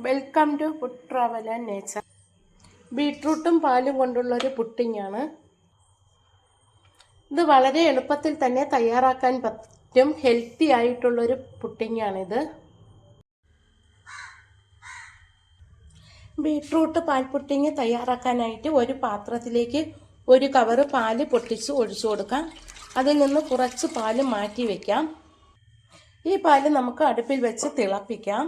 Welcome to food travel and nature. ബീട്രൂട്ടും പാലും കൊണ്ടുള്ളൊരു പുഡിങ്ങാണ്. ഇത് വളരെ എളുപ്പത്തിൽ തന്നെ തയ്യാറാക്കാൻ പറ്റും. ഹെൽത്തി ആയിട്ടുള്ളൊരു പുഡിങ്ങാണിത്. ബീട്രൂട്ട് പാൽ പുഡിങ് തയ്യാറാക്കാനായിട്ട് ഒരു പാത്രത്തിലേക്ക് ഒരു കവറ് പാല് പൊട്ടിച്ച് ഒഴിച്ചു കൊടുക്കാം. അതിൽ നിന്ന് കുറച്ച് പാല് മാറ്റി വയ്ക്കാം. ഈ പാല് നമുക്ക് അടുപ്പിൽ വെച്ച് തിളപ്പിക്കാം.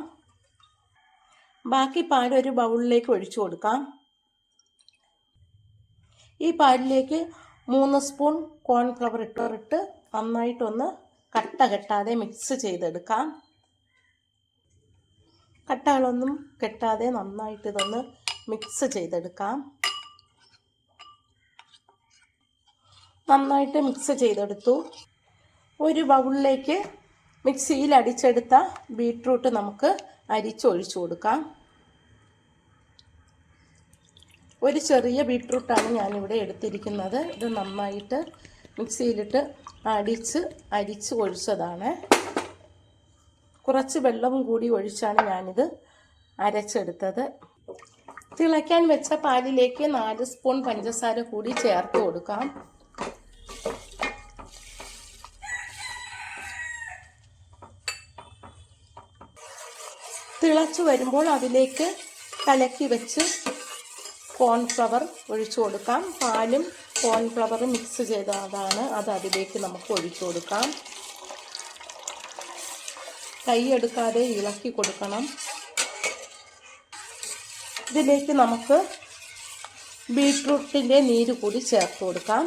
ബാക്കി പാൽ ഒരു ബൗളിലേക്ക് ഒഴിച്ചു കൊടുക്കാം. ഈ പാലിലേക്ക് 3 സ്പൂൺ കോൺഫ്ലവർ ഇട്ട് നന്നായിട്ടൊന്ന് കട്ട കെട്ടാതെ മിക്സ് ചെയ്തെടുക്കാം. കട്ടകളൊന്നും കെട്ടാതെ നന്നായിട്ട് ഇതൊന്ന് മിക്സ് ചെയ്തെടുക്കാം. നന്നായിട്ട് മിക്സ് ചെയ്തെടുത്തു. ഒരു ബൗളിലേക്ക് മിക്സിയിൽ അടിച്ചെടുത്ത ബീട്രൂട്ട് നമുക്ക് അരിച്ചൊഴിച്ചു കൊടുക്കാം. ഒരു ചെറിയ ബീട്രൂട്ടാണ് ഞാനിവിടെ എടുത്തിരിക്കുന്നത്. ഇത് നന്നായിട്ട് മിക്സിയിലിട്ട് അരിച്ച് ഒഴിച്ചതാണ്. കുറച്ച് വെള്ളവും കൂടി ഒഴിച്ചാണ് ഞാനിത് അരച്ചെടുത്തത്. തിളയ്ക്കാൻ വെച്ച പാലിലേക്ക് 4 സ്പൂൺ പഞ്ചസാര കൂടി ചേർത്ത് കൊടുക്കാം. തിളച്ചു വരുമ്പോൾ അതിലേക്ക് കലക്കി വെച്ച് കോൺഫ്ലവർ ഒഴിച്ചു കൊടുക്കാം. പാലും കോൺഫ്ലവറും മിക്സ് ചെയ്തതാണ്. അത് അതിലേക്ക് നമുക്ക് ഒഴിച്ചു കൊടുക്കാം. കൈയെടുക്കാതെ ഇളക്കി കൊടുക്കണം. ഇതിലേക്ക് നമുക്ക് ബീട്രൂട്ടിൻ്റെ നീര് കൂടി ചേർത്ത് കൊടുക്കാം.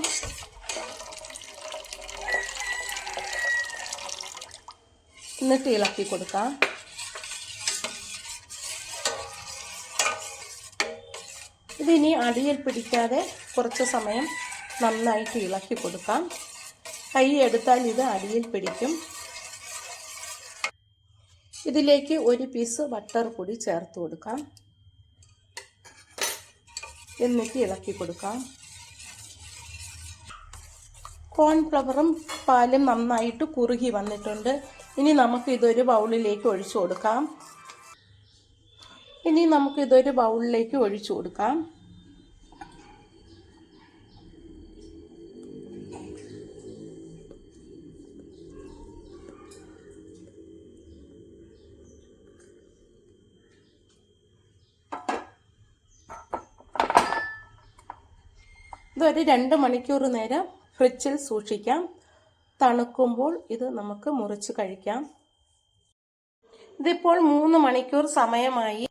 എന്നിട്ട് ഇളക്കി കൊടുക്കാം. ഇതിനി അടിയിൽ പിടിക്കാതെ കുറച്ച് സമയം നന്നായിട്ട് ഇളക്കി കൊടുക്കാം. കൈ എടുത്താൽ ഇത് അടിയിൽ പിടിക്കും. ഇതിലേക്ക് ഒരു പീസ് ബട്ടർ കൂടി ചേർത്ത് കൊടുക്കാം. എന്നിട്ട് ഇളക്കി കൊടുക്കാം. കോൺഫ്ലവറും പാലും നന്നായിട്ട് കുറുകി വന്നിട്ടുണ്ട്. ഇനി നമുക്ക് ഇതൊരു ബൗളിലേക്ക് ഒഴിച്ചു കൊടുക്കാം. ഇതൊരു 2 മണിക്കൂർ നേരം ഫ്രിഡ്ജിൽ സൂക്ഷിക്കാം. തണുക്കുമ്പോൾ ഇത് നമുക്ക് മുറിച്ച് കഴിക്കാം. ഇതിപ്പോൾ 3 മണിക്കൂർ സമയമായി.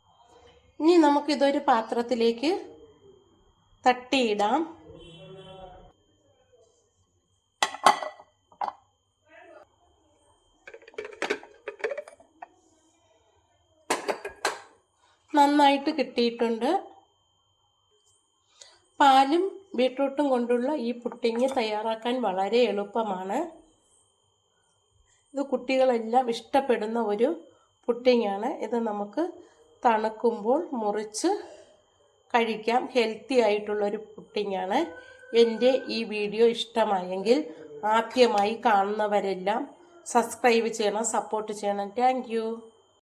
ഇനി നമുക്കിതൊരു പാത്രത്തിലേക്ക് തട്ടിയിടാം. നന്നായിട്ട് കിട്ടിയിട്ടുണ്ട്. പാലും ബീട്രൂട്ടും കൊണ്ടുള്ള ഈ പുഡിങ് തയ്യാറാക്കാൻ വളരെ എളുപ്പമാണ്. ഇത് കുട്ടികളെല്ലാം ഇഷ്ടപ്പെടുന്ന ഒരു പുഡിങ്ങാണ്. ഇത് നമുക്ക് തണുക്കുമ്പോൾ മുറിച്ച് കഴിക്കാം. ഹെൽത്തി ആയിട്ടുള്ളൊരു പുഡിങ്ങാണ്. എൻ്റെ ഈ വീഡിയോ ഇഷ്ടമായെങ്കിൽ ആദ്യമായി കാണുന്നവരെല്ലാം സബ്സ്ക്രൈബ് ചെയ്യണം, സപ്പോർട്ട് ചെയ്യണം. Thank you.